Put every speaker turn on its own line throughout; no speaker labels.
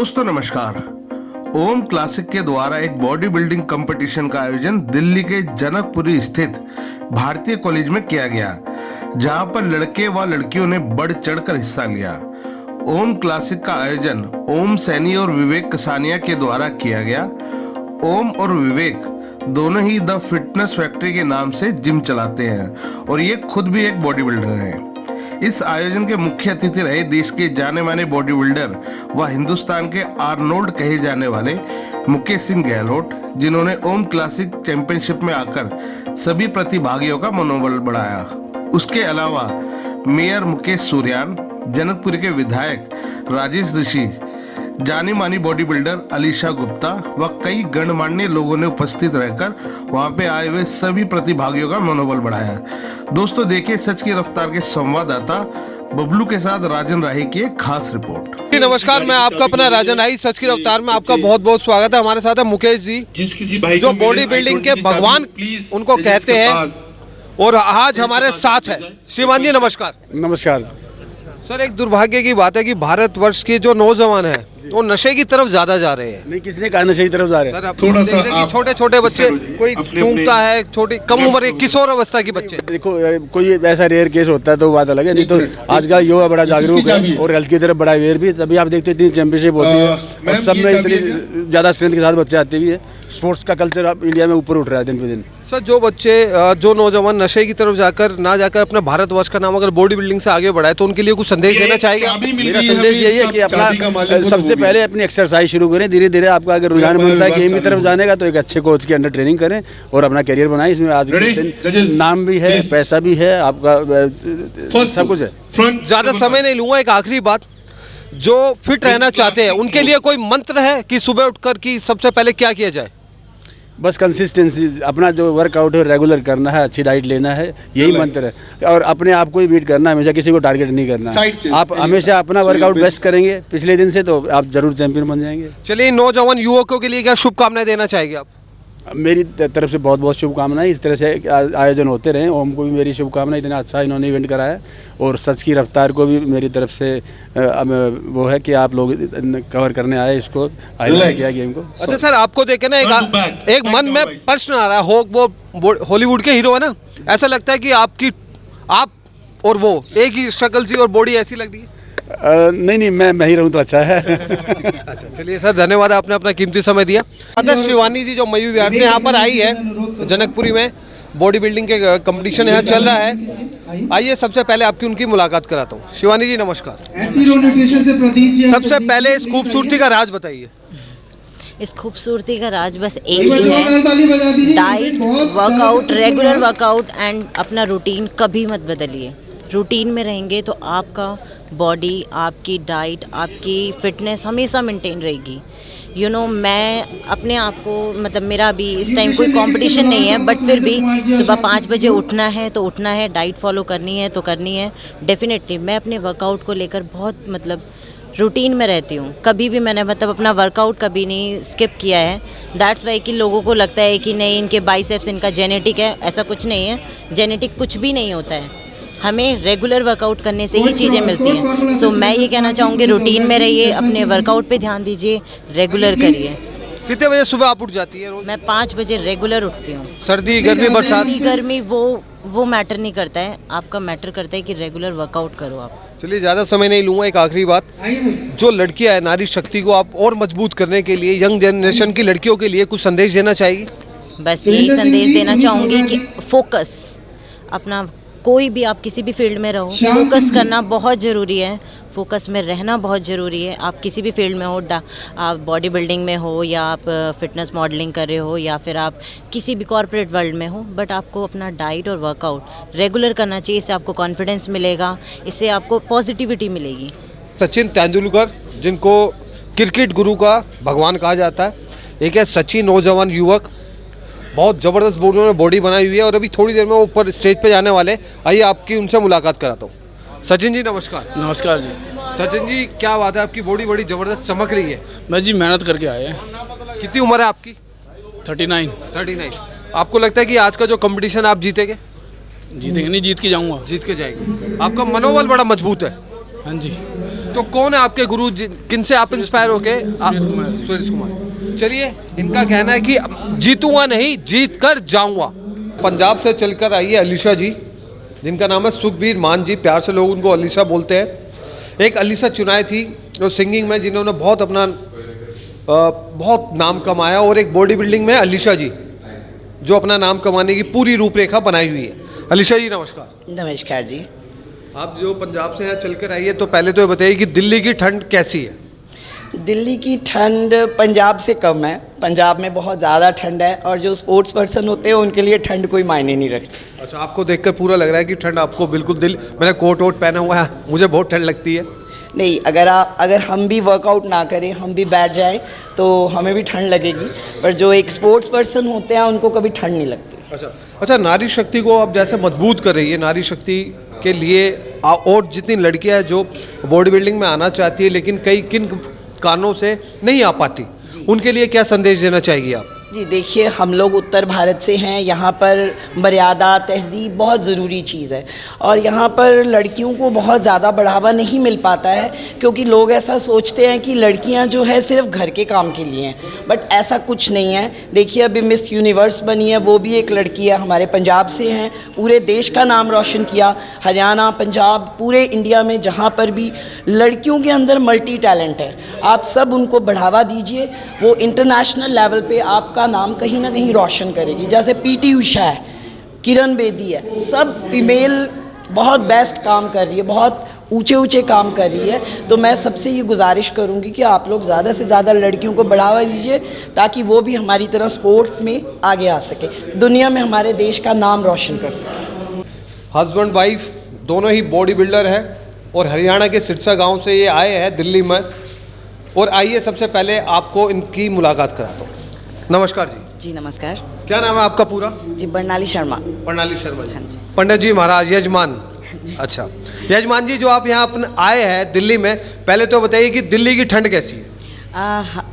दोस्तों नमस्कार। ओम क्लासिक के द्वारा एक बॉडी बिल्डिंग कंपटीशन का आयोजन दिल्ली के जनकपुरी स्थित भारतीय कॉलेज में किया गया, जहां पर लड़के व लड़कियों ने बढ़ चढ़कर हिस्सा लिया। ओम क्लासिक का आयोजन ओम सैनी और विवेक कसानिया के द्वारा किया गया। ओम और विवेक दोनों ही द फिटनेस फैक्ट्री के नाम से जिम चलाते हैं और ये खुद भी एक बॉडी बिल्डर हैं। इस आयोजन के मुख्य अतिथि रहे देश के जाने माने बॉडी बिल्डर व हिंदुस्तान के आर्नोल्ड कहे जाने वाले मुकेश सिंह गहलोत, जिन्होंने ओम क्लासिक चैंपियनशिप में आकर सभी प्रतिभागियों का मनोबल बढ़ाया। उसके अलावा मेयर मुकेश सूर्यान, जनकपुरी के विधायक राजेश ऋषि, जानी मानी बॉडी बिल्डर अलीशा गुप्ता व कई गणमान्य लोगों ने उपस्थित रहकर वहां पे आए हुए सभी प्रतिभागियों का मनोबल बढ़ाया। दोस्तों देखिए सच की रफ्तार के संवाददाता बबलू के साथ राजन राही की एक खास रिपोर्ट।
नमस्कार, मैं आपका अपना राजन राही। सच की रफ्तार में आपका बहुत बहुत स्वागत है। हमारे साथ है मुकेश जी, जो बॉडी बिल्डिंग के भगवान उनको कहते हैं, और आज हमारे साथ है श्रीमान जी। नमस्कार।
नमस्कार
सर, एक दुर्भाग्य की बात है कि भारतवर्ष के जो नौजवान हैं वो नशे की तरफ ज्यादा जा रहे हैं।
नहीं, किसने कहा नशे की तरफ जा रहे हैं?
सर, थोड़ा सा छोटे छोटे बच्चे, कोई सूंघता है, छोटी कम उम्र के किशोर अवस्था के बच्चे।
देखो, कोई ऐसा रेयर केस होता है तो बात अलग है, नहीं तो आज का युवा बड़ा जागरूक है और हेल्थ की तरफ बड़ा अवेयर भी। तभी आप देखते इतनी चैंपियनशिप होती है और सब में इतनी ज्यादा स्ट्रेंथ के साथ बच्चे आते भी है। स्पोर्ट्स का कल्चर अब इंडिया में ऊपर उठ रहा है दिन पे दिन।
सर, जो बच्चे, जो नौजवान नशे की तरफ जाकर अपने भारतवर्ष का नाम अगर बॉडी बिल्डिंग से आगे बढ़ाए तो उनके लिए कुछ संदेश देना चाहिए।
मेरा संदेश यही है कि अपना सबसे पहले अपनी एक्सरसाइज शुरू करें। धीरे धीरे आपका अगर रुझान बनता है गेम की तरफ जाने का तो एक अच्छे कोच के अंडर ट्रेनिंग करें और अपना करियर बनाएं। इसमें आज के दिन नाम भी है, पैसा भी है, आपका सब कुछ है।
ज्यादा समय नहीं लूंगा, एक आखिरी बात, जो फिट रहना चाहते हैं उनके लिए कोई मंत्र है कि सुबह उठकर कि सबसे पहले क्या किया जाए?
बस कंसिस्टेंसी, अपना जो वर्कआउट है रेगुलर करना है, अच्छी डाइट लेना है, यही मंत्र है। और अपने आप को ही बीट करना है, हमेशा किसी को टारगेट नहीं करना। आप हमेशा अपना वर्कआउट बेस्ट करेंगे पिछले दिन से तो आप जरूर चैंपियन बन जाएंगे।
चलिए, नौजवान युवकों के लिए क्या शुभकामनाएं देना चाहेंगे आप?
मेरी तरफ से बहुत बहुत शुभकामनाएं। इस तरह से आयोजन होते रहे। ओम को भी मेरी शुभकामनाएं, इतना अच्छा इन्होंने इवेंट कराया। और सच की रफ्तार को भी मेरी तरफ से वो है कि आप लोग कवर करने आए, इसको हाईलाइट किया गेम को।
अच्छा सर, आपको देखे ना एक मन में प्रश्न आ रहा है, वो हॉलीवुड के हीरो है ना, ऐसा लगता है कि आप और वो एक ही शक्ल सी और बॉडी ऐसी लग रही है।
नहीं, मैं ही रहूँ तो अच्छा है।
अच्छा, चलिए सर, धन्यवाद, आपने अपना कीमती समय दिया। आदर्श शिवानी जी जो मयू विहार से यहाँ पर आई है, जनकपुरी में बॉडी बिल्डिंग के कंपटीशन यहाँ चल रहा है। आइए सबसे पहले आपकी उनकी मुलाकात कराता हूँ। शिवानी जी नमस्कार। सबसे पहले इस खूबसूरती का राज बताइए।
इस खूबसूरती का राज बस एक ही है, diet, workout, regular workout and अपना रूटीन कभी मत बदलिए। रूटीन में रहेंगे तो आपका बॉडी, आपकी डाइट, आपकी फिटनेस हमेशा मेंटेन रहेगी। मैं अपने आप को, मतलब मेरा अभी इस टाइम कोई कंपटीशन नहीं है, बट फिर भी सुबह 5 बजे उठना है तो उठना है, डाइट फॉलो करनी है तो करनी है। डेफिनेटली मैं अपने वर्कआउट को लेकर बहुत रूटीन में रहती हूँ। कभी भी मैंने अपना वर्कआउट कभी नहीं स्किप किया है। दैट्स वाई कि लोगों को लगता है कि नहीं, इनके बाइसेप्स, इनका जेनेटिक है। ऐसा कुछ नहीं है, जेनेटिक कुछ भी नहीं होता है। हमें रेगुलर वर्कआउट करने से ही चीज़ें मिलती हैं। सो मैं ये कहना चाहूँगी, रूटीन में रहिए, अपने वर्कआउट पे ध्यान दीजिए, रेगुलर करिए।
कितने बजे सुबह आप उठ जाती है रोज?
मैं 5 बजे रेगुलर उठती हूँ।
सर्दी, गर्मी, बरसात?
गर्मी वो मैटर नहीं करता है, आपका मैटर करता है कि रेगुलर वर्कआउट करो आप।
चलिए, ज़्यादा समय नहीं लूँगा, एक आखिरी बात, जो लड़कियाँ हैं, नारी शक्ति को आप और मजबूत करने के लिए, यंग जनरेशन की लड़कियों के लिए कुछ संदेश देना चाहिए?
बस यही संदेश देना चाहूँगी कि फोकस, अपना कोई भी आप किसी भी फील्ड में रहो, फोकस करना बहुत ज़रूरी है। फोकस में रहना बहुत ज़रूरी है। आप किसी भी फील्ड में हो, आप बॉडी बिल्डिंग में हो या आप फिटनेस मॉडलिंग कर रहे हो या फिर आप किसी भी कॉर्पोरेट वर्ल्ड में हो, बट आपको अपना डाइट और वर्कआउट रेगुलर करना चाहिए। इससे आपको कॉन्फिडेंस मिलेगा, इससे आपको पॉजिटिविटी मिलेगी।
सचिन तेंदुलकर, जिनको क्रिकेट गुरु का भगवान कहा जाता है, एक है सचिन, नौजवान युवक, बहुत ज़बरदस्त बॉडी बनाई हुई है और अभी थोड़ी देर में वो ऊपर स्टेज पे जाने वाले। आइए आपकी उनसे मुलाकात कराता हूँ। सचिन जी नमस्कार।
नमस्कार जी।
सचिन जी, क्या बात है, आपकी बॉडी बड़ी ज़बरदस्त चमक रही है।
मैं जी मेहनत करके आए हैं।
कितनी उम्र है आपकी?
39।
आपको लगता है कि आज का जो कंपटीशन आप जीतेंगे?
जीतेंगे नहीं, जीत के जाऊँगा।
जीत के जाएंगे। आपका मनोबल बड़ा मजबूत है।
हाँ जी।
तो कौन है आपके गुरु, किन से आप इंस्पायर हो गए? सुरेश कुमार। चलिए, इनका कहना है कि जीतूंगा नहीं, जीत कर जाऊंगा। पंजाब से चलकर आई है अलीशा जी, जिनका नाम है सुखबीर मान जी, प्यार से लोग उनको अलीशा बोलते हैं। एक अलीशा चुनाई थी जो सिंगिंग में जिन्होंने बहुत नाम कमाया, और एक बॉडी बिल्डिंग में अलीशा जी जो अपना नाम कमाने की पूरी रूपरेखा बनाई हुई है। अलीशा जी नमस्कार।
नमस्कार जी।
आप जो पंजाब से यहाँ चलकर आई है, तो पहले तो ये बताइए कि दिल्ली की ठंड कैसी है?
दिल्ली की ठंड पंजाब से कम है। पंजाब में बहुत ज़्यादा ठंड है, और जो स्पोर्ट्स पर्सन होते हैं उनके लिए ठंड कोई मायने नहीं रखती।
अच्छा, आपको देखकर पूरा लग रहा है कि ठंड आपको बिल्कुल मैंने कोट वोट पहना हुआ है, मुझे बहुत ठंड लगती है।
नहीं, अगर हम भी वर्कआउट ना करें, हम भी बैठ जाएं, तो हमें भी ठंड लगेगी, पर जो एक स्पोर्ट्स पर्सन होते हैं उनको कभी ठंड नहीं लगती।
अच्छा, नारी शक्ति को आप जैसे मजबूत कर रही है, नारी शक्ति के लिए और जितनी लड़कियां हैं जो बॉडी बिल्डिंग में आना चाहती है लेकिन किन कारणों से नहीं आ पाती, उनके लिए क्या संदेश देना चाहिए आप?
जी देखिए, हम लोग उत्तर भारत से हैं, यहाँ पर मर्यादा तहज़ीब बहुत ज़रूरी चीज़ है, और यहाँ पर लड़कियों को बहुत ज़्यादा बढ़ावा नहीं मिल पाता है, क्योंकि लोग ऐसा सोचते हैं कि लड़कियाँ जो है सिर्फ घर के काम के लिए हैं, बट ऐसा कुछ नहीं है। देखिए, अभी मिस यूनिवर्स बनी है, वो भी एक लड़की है, हमारे पंजाब से हैं, पूरे देश का नाम रोशन किया। हरियाणा, पंजाब, पूरे इंडिया में जहाँ पर भी लड़कियों के अंदर मल्टी टैलेंट है, आप सब उनको बढ़ावा दीजिए, वो इंटरनेशनल लेवल पे आपका नाम कहीं ना कहीं रोशन करेगी। जैसे पीटी उषा है, किरण बेदी है, सब फीमेल बहुत बेस्ट काम कर रही है, बहुत ऊंचे काम कर रही है। तो मैं सबसे ये गुजारिश करूंगी कि आप लोग ज़्यादा से ज़्यादा लड़कियों को बढ़ावा दीजिए, ताकि वो भी हमारी तरह स्पोर्ट्स में आगे आ सके, दुनिया में हमारे देश का नाम रोशन कर सके।
हस्बैंड वाइफ दोनों ही बॉडी बिल्डर है, और हरियाणा के सिरसा गांव से ये आए हैं दिल्ली में। और आइए सबसे पहले आपको इनकी मुलाकात कराता हूँ। नमस्कार जी।
जी नमस्कार।
क्या नाम है आपका पूरा?
जी बर्नाली शर्मा।
बर्नाली शर्मा जी।
हाँ जी।
पंडित जी महाराज, यजमान। अच्छा, यजमान जी, जो आप यहाँ अपने आए हैं दिल्ली में, पहले तो बताइए कि दिल्ली की ठंड कैसी है?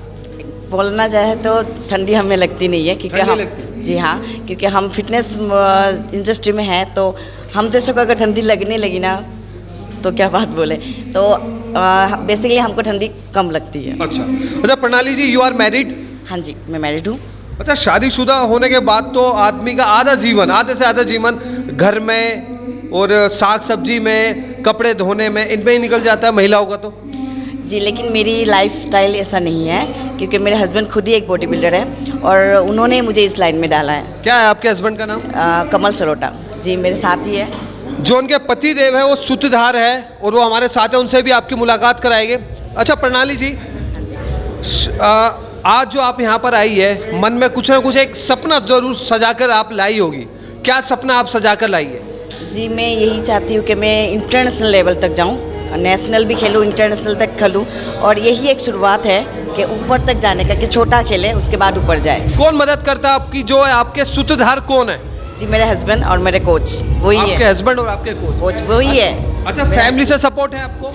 बोलना चाहे तो ठंडी हमें लगती नहीं है, क्योंकि
ठंडी
हम
लगती?
जी हाँ, क्योंकि हम फिटनेस इंडस्ट्री में हैं, तो हम जैसे को अगर ठंडी लगने लगी ना तो क्या बात बोले, तो बेसिकली हमको ठंडी कम लगती है।
अच्छा, प्रणाली जी, यू आर मैरिड?
हाँ जी, मैं मैरिड हूँ।
अच्छा, शादीशुदा होने के बाद तो आदमी का आधे से आधा जीवन घर में और साग सब्जी में, कपड़े धोने में, इनमें ही निकल जाता है महिलाओं का तो।
जी, लेकिन मेरी लाइफस्टाइल ऐसा नहीं है, क्योंकि मेरे हस्बैंड खुद ही एक बॉडी बिल्डर है, और उन्होंने मुझे इस लाइन में डाला है।
क्या है आपके हस्बैंड का नाम?
कमल सरोटा जी, मेरे साथ ही है।
जो उनके पति देव है वो सूत्रधार है, और वो हमारे साथ है, उनसे भी आपकी मुलाकात कराएंगे। अच्छा प्रणाली जी, आज जो आप यहाँ पर आई है, मन में कुछ ना कुछ एक सपना जरूर सजाकर आप लाई होगी। क्या सपना आप सजाकर लाई है?
जी, मैं यही चाहती हूँ कि मैं इंटरनेशनल लेवल तक जाऊँ, नेशनल भी खेलूँ, इंटरनेशनल तक खेलूँ, और यही एक शुरुआत है कि ऊपर तक जाने का, कि छोटा खेले उसके बाद ऊपर जाए।
कौन मदद करता है आपकी? जो है आपके सूत्रधार कौन है?
जी, मेरे हस्बैंड और मेरे कोच वही है।
आपके हस्बैंड और आपके कोच
वही है।
अच्छा, फैमिली से सपोर्ट है आपको?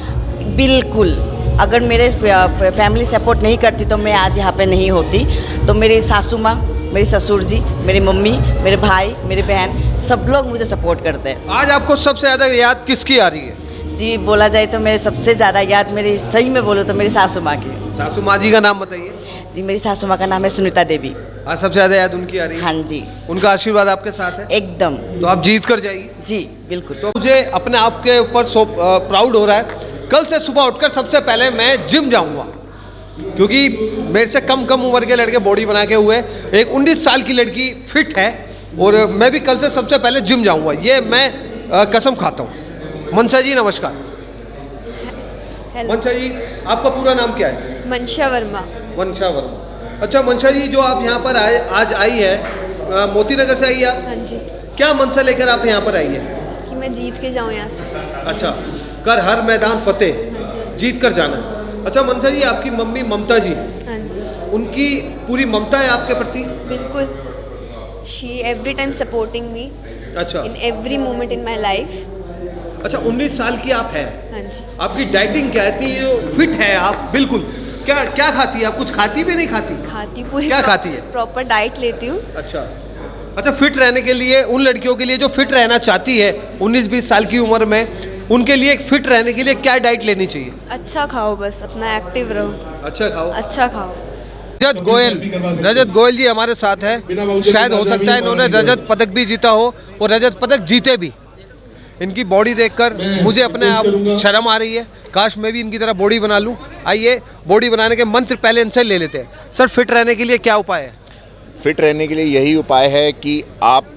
बिल्कुल, अगर मेरे फैमिली सपोर्ट नहीं करती तो मैं आज यहाँ पे नहीं होती। तो मेरी सासू माँ, मेरी ससुर जी, मेरी मम्मी, मेरे भाई, मेरी बहन, सब लोग मुझे सपोर्ट करते हैं।
आज आपको सबसे ज़्यादा याद किसकी आ रही है?
जी, बोला जाए तो मेरे सबसे ज़्यादा याद, मेरी सही में बोलूँ तो मेरी सासू माँ की।
सासू माँ जी का नाम बताइए।
जी, मेरी सासू माँ का नाम है सुनीता देवी।
आज सबसे ज़्यादा याद उनकी आ रही है?
हाँ जी।
उनका आशीर्वाद आपके साथ है?
एकदम।
तो आप जीत कर जाइए।
जी बिल्कुल।
तो मुझे अपने आप के ऊपर प्राउड हो रहा है। कल से सुबह उठकर सबसे पहले मैं जिम जाऊंगा, क्योंकि मेरे से कम उम्र के लड़के बॉडी बना के हुए, एक 19 साल की लड़की फिट है, और मैं भी कल से सबसे पहले जिम जाऊंगा, ये मैं कसम खाता हूँ। मनसा जी नमस्कार। मनसा जी, आपका पूरा नाम क्या है?
मंशा वर्मा।
मनसा वर्मा। अच्छा मनसा जी, जो आप यहाँ पर आज आई है, मोती नगर से आई है आप?
हाँ जी।
क्या मनसा लेकर आप यहाँ पर आई है?
कि मैं जीत के जाऊँ यहाँ से।
अच्छा, कर हर मैदान फतेह, जीत कर जाना है। अच्छा मनसा जी, आपकी मम्मी ममता जी,
हाँ जी,
उनकी पूरी ममता है आपके प्रति?
बिल्कुल। She every time supporting me
अच्छा।
In every moment in my life.
अच्छा, 19 साल की आप हैं।
हाँ जी।
आपकी डाइटिंग क्या है? इतनी फिट है आप बिल्कुल। क्या क्या खाती है आप? कुछ खाती भी नहीं खाती?
खाती पूरी।
क्या खाती है?
प्रॉपर डाइट लेती हूँ।
अच्छा अच्छा, फिट रहने के लिए, उन लड़कियों के लिए जो फिट रहना चाहती है 19-20 साल की उम्र में, उनके लिए फिट रहने के लिए क्या डाइट लेनी चाहिए?
अच्छा खाओ, बस अपना एक्टिव रहो,
अच्छा खाओ।
अच्छा खाओ।
रजत गोयल जी हमारे साथ है। शायद हो सकता है इन्होंने रजत पदक भी जीता हो और रजत पदक जीते भी। इनकी बॉडी देखकर मुझे अपने आप शर्म आ रही है, काश मैं भी इनकी तरह बॉडी बना लूं। आइए बॉडी बनाने के मंत्र पहले इनसे ले लेते हैं। सर, फिट रहने के लिए क्या उपाय है?
फिट रहने के लिए यही उपाय है कि आप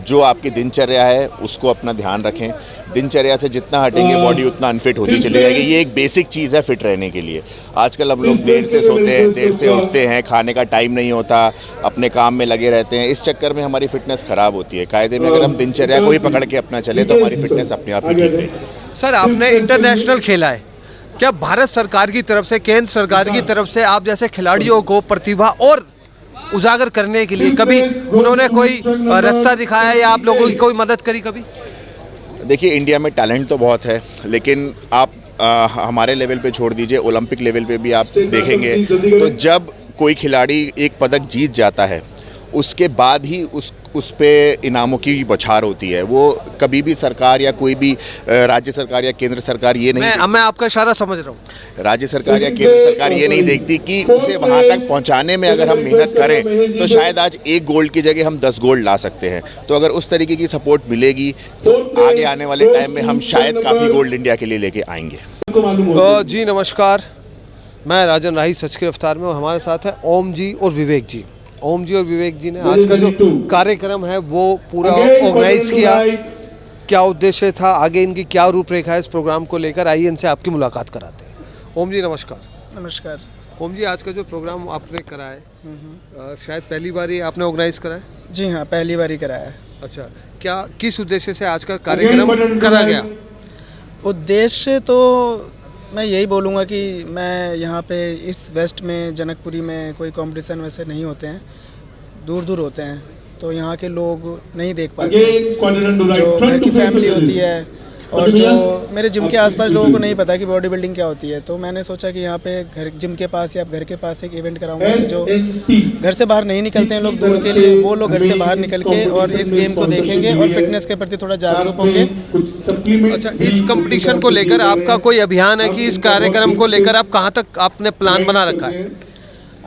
जो आपकी दिनचर्या है उसको अपना ध्यान रखें। दिनचर्या से जितना हटेंगे बॉडी उतना अनफिट होती चली जाएगी। ये एक बेसिक चीज़ है फिट रहने के लिए। आजकल हम लोग देर से सोते हैं, देर से उठते हैं, खाने का टाइम नहीं होता, अपने काम में लगे रहते हैं। इस चक्कर में हमारी फिटनेस ख़राब होती है। कायदे में अगर हम दिनचर्या को ही पकड़ के अपना चले तो हमारी फिटनेस अपने आप ही ठीक रहेगी।
सर, आपने इंटरनेशनल खेला है, क्या भारत सरकार की तरफ से, केंद्र सरकार की तरफ से आप जैसे खिलाड़ियों को प्रतिभा और उजागर करने के लिए कभी उन्होंने कोई रास्ता दिखाया या आप लोगों की कोई मदद करी कभी?
देखिए, इंडिया में टैलेंट तो बहुत है, लेकिन आप हमारे लेवल पे छोड़ दीजिए, ओलंपिक लेवल पे भी आप देखेंगे तो जब कोई खिलाड़ी एक पदक जीत जाता है उसके बाद ही उस पे इनामों की बौछार होती है। वो कभी भी सरकार या कोई भी राज्य सरकार या केंद्र सरकार ये नहीं,
मैं आपका इशारा समझ रहा हूँ।
राज्य सरकार या केंद्र सरकार ये नहीं देखती कि उसे वहाँ तक पहुँचाने में अगर हम मेहनत करें तो शायद आज 1 गोल्ड की जगह हम 10 गोल्ड ला सकते हैं। तो अगर उस तरीके की सपोर्ट मिलेगी तो आगे आने वाले टाइम में हम शायद काफ़ी गोल्ड इंडिया के लिए लेके आएंगे।
जी नमस्कार, मैं राजन राही सच की रफ्तार में, और हमारे साथ है ओम जी और विवेक जी। ओम जी और विवेक जी ने आज का जो कार्यक्रम है वो पूरा ऑर्गेनाइज किया। क्या उद्देश्य था, आगे इनकी क्या रूपरेखा है इस प्रोग्राम को लेकर, आइए इनसे आपकी मुलाकात कराते हैं। ओम जी नमस्कार।
नमस्कार।
ओम जी, आज का जो प्रोग्राम आपने करा है शायद पहली बार ही आपने ऑर्गेनाइज करा है?
जी हाँ, पहली बार ही कराया है।
अच्छा, क्या किस उद्देश्य से आज का कार्यक्रम करा गया?
उद्देश्य तो मैं यही बोलूँगा कि मैं यहाँ पे इस वेस्ट में जनकपुरी में कोई कंपटीशन वैसे नहीं होते हैं, दूर दूर होते हैं, तो यहाँ के लोग नहीं देख पाते। जो घर की फैमिली होती है और जो मेरे जिम के आसपास लोगों को नहीं पता कि बॉडी बिल्डिंग क्या होती है, तो मैंने सोचा कि यहाँ पे घर जिम के पास या घर के पास एक इवेंट कराऊंगा। जो घर से बाहर नहीं निकलते हैं लोग दूर के लिए, वो लोग घर से बाहर निकल के और इस गेम को देखेंगे और फिटनेस के प्रति थोड़ा जागरूक होंगे।
अच्छा, इस कंपटीशन को लेकर आपका कोई अभियान है कि इस कार्यक्रम को लेकर आप कहाँ तक आपने प्लान बना रखा है?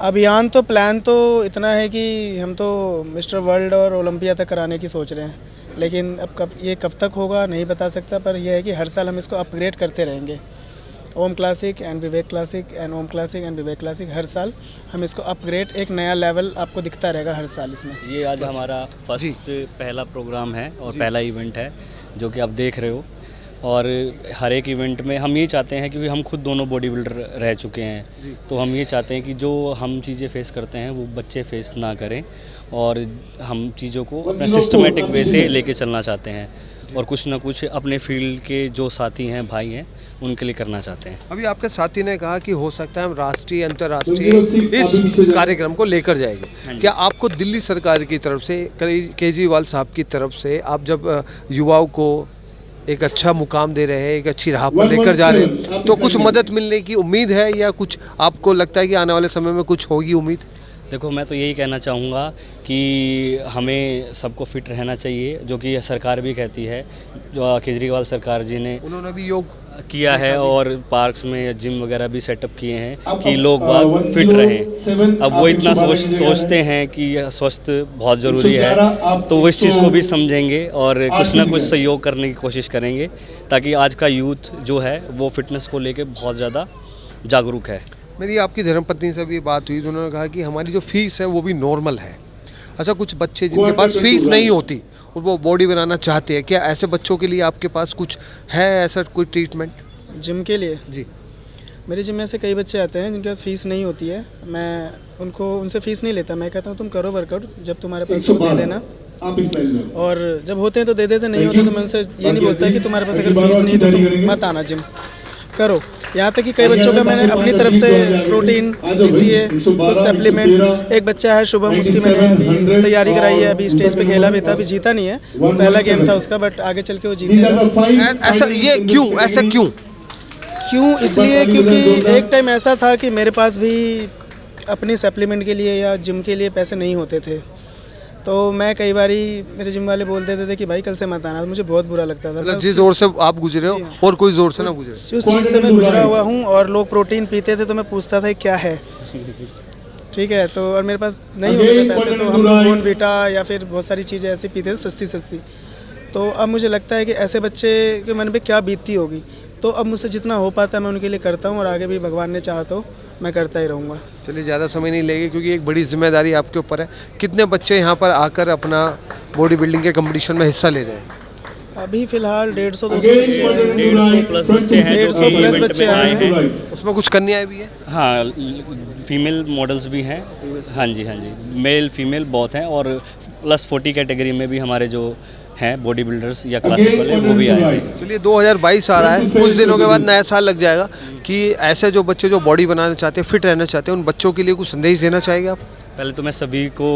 अभियान तो प्लान तो इतना है कि हम तो मिस्टर वर्ल्ड और ओलंपिया तक कराने की सोच रहे हैं, लेकिन अब कब तक होगा नहीं बता सकता, पर यह है कि हर साल हम इसको अपग्रेड करते रहेंगे। Om classic and Vivek classic and Om classic and Vivek classic, हर साल हम इसको अपग्रेड, एक नया लेवल आपको दिखता रहेगा हर साल इसमें।
ये आज हमारा फर्स्ट पहला प्रोग्राम है और पहला इवेंट है जो कि आप देख रहे हो। और हर एक इवेंट में हम ये चाहते हैं, क्योंकि हम खुद दोनों बॉडी बिल्डर रह चुके हैं, तो हम ये चाहते हैं कि जो हम चीज़ें फेस करते हैं वो बच्चे फेस ना करें, और हम चीज़ों को अपने सिस्टमेटिक वे से लेके चलना चाहते हैं, और कुछ ना कुछ अपने फील्ड के जो साथी हैं, भाई हैं, उनके लिए करना चाहते हैं।
अभी आपके साथी ने कहा कि हो सकता है हम राष्ट्रीय अंतर्राष्ट्रीय इस कार्यक्रम को लेकर जाएंगे। क्या आपको दिल्ली सरकार की तरफ से, केजरीवाल साहब की तरफ से, आप जब युवाओं को एक अच्छा मुकाम दे रहे हैं, एक अच्छी राह पर लेकर जा रहे हैं, तो कुछ मदद मिलने की उम्मीद है, या कुछ आपको लगता है कि आने वाले समय में कुछ होगी उम्मीद?
देखो, मैं तो यही कहना चाहूँगा कि हमें सबको फिट रहना चाहिए, जो कि सरकार भी कहती है। जो केजरीवाल सरकार जी ने,
उन्होंने भी योग
किया है और पार्क्स में जिम वगैरह भी सेटअप किए हैं कि लोग बाग फिट रहें। अब वो इतना सोचते हैं कि स्वस्थ बहुत ज़रूरी है, तो वो इस चीज़ को भी समझेंगे और कुछ ना कुछ सहयोग करने की कोशिश करेंगे, ताकि आज का यूथ जो है वो फिटनेस को लेके बहुत ज़्यादा जागरूक है।
मेरी आपकी धर्मपत्नी से भी बात हुई, तो उन्होंने कहा कि हमारी जो फीस है वो भी नॉर्मल है। अच्छा, कुछ बच्चे जिनके पास फीस नहीं होती और वो बॉडी बनाना चाहते हैं, क्या ऐसे बच्चों के लिए आपके पास कुछ है, ऐसा कोई ट्रीटमेंट
जिम के लिए?
जी,
मेरे जिम में से कई बच्चे आते हैं जिनके पास फीस नहीं होती है। मैं उनसे फीस नहीं लेता, मैं कहता हूँ तुम करो वर्कआउट, जब तुम्हारे पास हो दे देना, और जब होते हैं तो दे देते, नहीं होते तो मैं उनसे ये नहीं बोलता कि तुम्हारे पास अगर फीस नहीं तो तुम मत आना, जिम करो। यहाँ तक कि कई बच्चों का मैंने अपनी तरफ से प्रोटीन, DCA, कुछ सप्लीमेंट, एक बच्चा है शुभम, उसकी मैंने तैयारी कराई है, अभी स्टेज पे खेला भी था, अभी जीता नहीं है, पहला गेम था उसका, बट आगे चल के वो जीतेगा।
ऐसा ये क्यों, ऐसा क्यों?
इसलिए क्योंकि एक टाइम ऐसा था कि मेरे पास भी अपनी सप्लीमेंट के लिए या जिम के लिए पैसे नहीं होते थे, तो मैं कई बारी मेरे जिम वाले बोल देते थे कि भाई कल से मत आना, तो मुझे बहुत बुरा लगता था।
मतलब जिस दौर से आप गुजरे हो और कोई जोर से ना गुजरे।
उस चीज़ से मैं गुजरा हुआ हूँ, और लोग प्रोटीन पीते थे तो मैं पूछता था क्या है। ठीक है, तो और मेरे पास नहीं होते थे पैसे, तो हम लोग बोर्नवीटा या फिर बहुत सारी चीज़ें ऐसी पीते थे सस्ती सस्ती। तो अब मुझे लगता है कि ऐसे बच्चे के मन पे क्या बीतती होगी, तो अब मुझसे जितना हो पाता है मैं उनके लिए करता हूँ, और आगे भी भगवान ने चाहा तो मैं करता ही रहूँगा।
चलिए ज़्यादा समय नहीं लेंगे क्योंकि एक बड़ी जिम्मेदारी आपके ऊपर है। कितने बच्चे यहाँ पर आकर अपना बॉडी बिल्डिंग के कंपटीशन में हिस्सा ले रहे हैं?
अभी फिलहाल 150-200 बच्चे हैं।
150 प्लस बच्चे हैं जो
150 प्लस
इवेंट
बच्चे
में आए
आए
हैं।
उसमें कुछ कन्याएं भी हैं?
हाँ, फीमेल मॉडल्स भी हैं। हाँ जी, हाँ जी, मेल फीमेल बहुत हैं, और प्लस 40 कैटेगरी में भी हमारे जो हैं बॉडी बिल्डर्स या क्लासिक वाले वो भी आए थे।
चलिए 2022 आ रहा है, कुछ दिनों के बाद नया साल लग जाएगा, कि ऐसे जो बच्चे जो बॉडी बनाना चाहते हैं, फिट रहना चाहते हैं, उन बच्चों के लिए कुछ संदेश देना चाहेंगे आप?
पहले तो मैं सभी को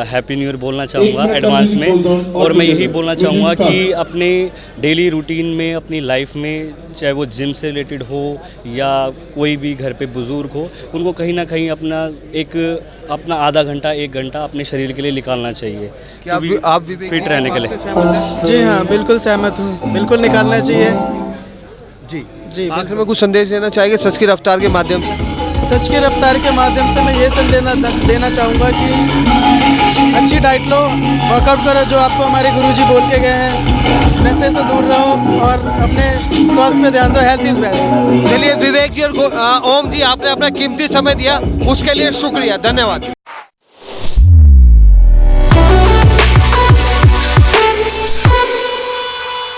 हैप्पी न्यू ईयर बोलना चाहूँगा एडवांस में, और मैं यही बोलना चाहूँगा कि अपने डेली रूटीन में, अपनी लाइफ में, चाहे वो जिम से रिलेटेड हो या कोई भी घर पे बुज़ुर्ग हो, उनको कहीं ना कहीं अपना आधा घंटा 1 घंटा अपने शरीर के लिए निकालना चाहिए।
कि आप भी
फिट रहने के लिए।
जी हाँ, बिल्कुल सहमत हूँ, बिल्कुल निकालना चाहिए। जी
आखिर में कुछ संदेश देना चाहेंगे सच की रफ्तार के माध्यम से?
सच की रफ्तार के माध्यम से मैं ये संदेश देना चाहूँगा कि अच्छी डाइट लो, वर्कआउट करो, जो आपको हमारे गुरुजी बोल के गए हैं, नशे से दूर रहो और अपने स्वास्थ्य पे ध्यान दो। Health is wealth.
चलिए विवेक जी और ओम जी, आपने अपना कीमती समय दिया, उसके लिए शुक्रिया, धन्यवाद।